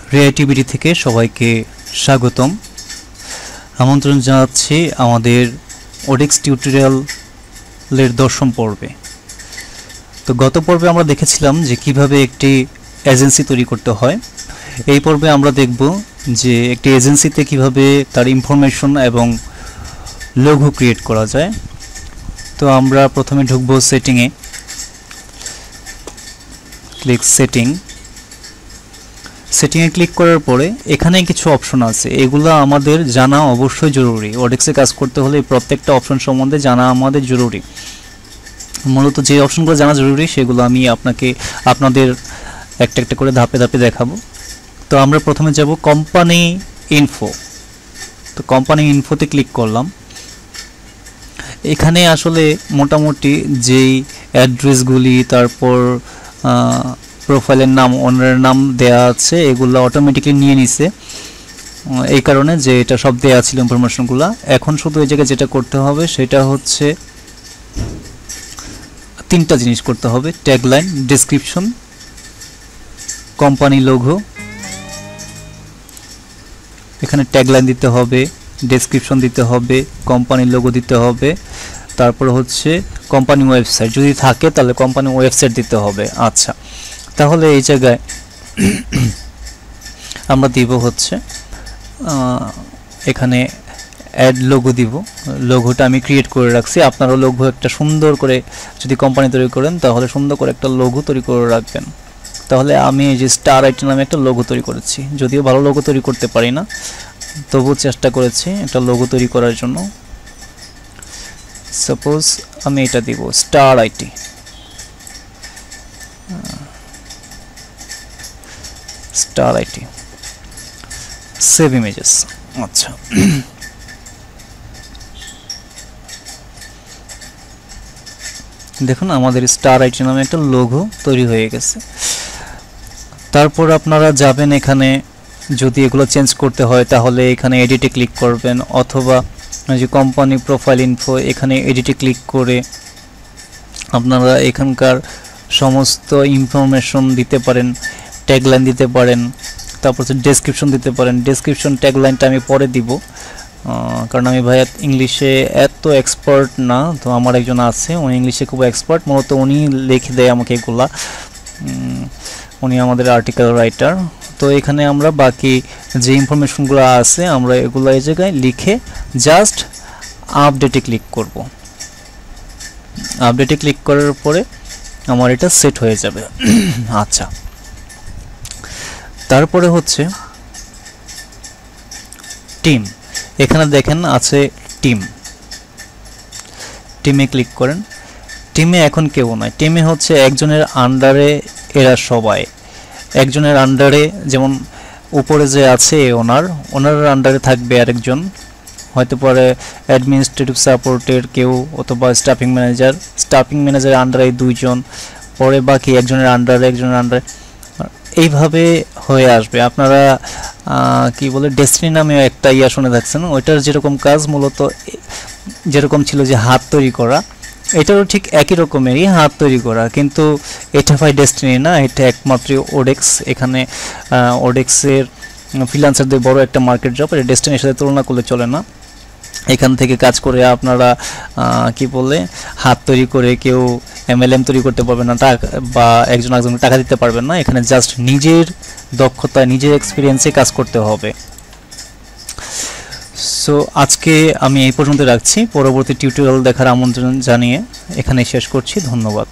Creativity থেকে সবাইকে স্বাগতম। আমন্ত্রণ জানাচ্ছি আমাদের ওডেক্স টিউটোরিয়ালের 10ম পর্বে। তো গত পর্বে আমরা দেখেছিলাম যে কিভাবে একটি এজেন্সি তৈরি করতে হয়। এই পর্বে আমরা দেখব যে একটি এজেন্সিতে কিভাবে তার ইনফরমেশন এবং লোগো ক্রিয়েট করা যায়। তো আমরা প্রথমে ঢুকবো সেটিংয়ে, ক্লিক সেটিংয়ে ক্লিক করার পরে এখানে কিছু অপশন আছে, এগুলো আমাদের জানা অবশ্যই জরুরি। ওডেক্সে কাজ করতে হলে প্রত্যেকটা অপশন সম্বন্ধে জানা আমাদের জরুরি। মূলত যে অপশনগুলো জানা জরুরি সেগুলো আমি আপনাদের একটা একটা করে ধাপে ধাপে দেখাবো। তো আমরা প্রথমে যাব কোম্পানি ইনফো। তো কোম্পানি ইনফোতে ক্লিক করলাম। এখানে আসলে মোটামুটি যেই অ্যাড্রেসগুলি, তারপর প্রোফাইলের নাম, ওনারের নাম দেয়া আছে, এগুলো অটোমেটিক্যালি নিয়ে নিছে, এই কারণে যে এটা সব দেয়া ছিল ইনফরমেশনগুলো। এখন শুধু এই জায়গায় যেটা করতে হবে সেটা হচ্ছে তিনটা জিনিস করতে হবে: ট্যাগলাইন, ডেসক্রিপশন, কোম্পানি লোগো। এখানে ট্যাগলাইন দিতে হবে, ডেসক্রিপশন দিতে হবে, কোম্পানি লোগো দিতে হবে, তারপর হচ্ছে কোম্পানি ওয়েবসাইট যদি থাকে তাহলে কোম্পানি ওয়েবসাইট দিতে হবে। আচ্ছা, তাহলে এই জায়গায় আমরা দিব হচ্ছে এখানে অ্যাড লোগো দিব। লোগোটা আমি ক্রিয়েট করে রাখছি। আপনারা লোগো একটা সুন্দর করে যদি কোম্পানি তৈরি করেন তাহলে সুন্দর করে একটা লোগো তৈরি করে রাখবেন। তাহলে আমি এই যে স্টার আইটি নামে একটা লোগো তৈরি করেছি, যদিও ভালো লোগো তৈরি করতে পারি না, তবুও চেষ্টা করেছি একটা লোগো তৈরি করার জন্য। সাপোজ আমি এটা দিব star IT, star IT, save images. আচ্ছা, দেখুন আমাদের স্টার আইটি নামে একটা লোগো তৈরি হয়ে গেছে। তারপর আপনারা যাবেন এখানে, যদি এগুলো চেঞ্জ করতে হয় তাহলে এখানে এডিটে ক্লিক করবেন, অথবা যে কোম্পানি প্রোফাইল ইনফো, এখানে এডিটে ক্লিক করে আপনারা এখানকার সমস্ত ইনফরমেশন দিতে পারেন, ট্যাগলাইন দিতে পারেন, তারপর হচ্ছে ডেসক্রিপশন দিতে পারেন। ডেসক্রিপশন ট্যাগলাইনটা আমি পরে দিব, কারণ আমি ভাই ইংলিশে এত এক্সপার্ট না। তো আমার একজন আছে, উনি ইংলিশে খুব এক্সপার্ট, মূলত উনি লিখে দেয় আমাকে এগুলা, উনি আমাদের আর্টিকেল রাইটার। তো এখানে আমরা বাকি যে ইনফরমেশনগুলো আছে আমরা এগুলো এই জায়গায় লিখে জাস্ট আপডেটে ক্লিক করব। আপডেটে ক্লিক করার পরে আমার এটা সেট হয়ে যাবে। আচ্ছা, তারপরে হচ্ছে টিম। এখানে দেখেন আছে টিম, টিমে ক্লিক করেন। টিমে এখন কেউ নয়, টিমে হচ্ছে একজনের আন্ডারে এরা সবাই। একজনের আন্ডারে, যেমন উপরে যে আছে ওনার আন্ডারে থাকবে আরেকজন, হয়তো পরে অ্যাডমিনিস্ট্রেটিভ সাপোর্টের কেউ, অথবা স্টাফিং ম্যানেজারের আন্ডারে 2 জন, পরে বাকি একজনের আন্ডারে এইভাবে হয়ে আসবে। আপনারা কি বলে ডেস্টিনি নামে একটা শুনে থাকছেন, ওইটার যেরকম কাজ মূলত যেরকম ছিল যে হাত তৈরি করা, এটারও ঠিক একই রকমেরই হাত তৈরি করা, কিন্তু এটা ভাই ডেস্টিনি না, এটা একমাত্র ওডেক্স। এখানে ওডেক্সের ফ্রিল্যান্সারদের বড় একটা মার্কেট জব, এটা ডেস্টিনির সাথে তুলনা করলে চলে না। এখান থেকে কাজ করে আপনারা কি বলে হাত তৈরি করে কেউ MLM তৈরি করতে পারবেন না, বা একজন একজনকে টাকা দিতে পারবেন না। এখানে জাস্ট নিজের দক্ষতা, নিজের এক্সপিরিয়েন্সে কাজ করতে হবে। সো আজকে আমি এই পর্যন্ত রাখছি, পরবর্তী টিউটোরিয়াল দেখার আমন্ত্রণ জানিয়ে এখানে শেষ করছি। ধন্যবাদ।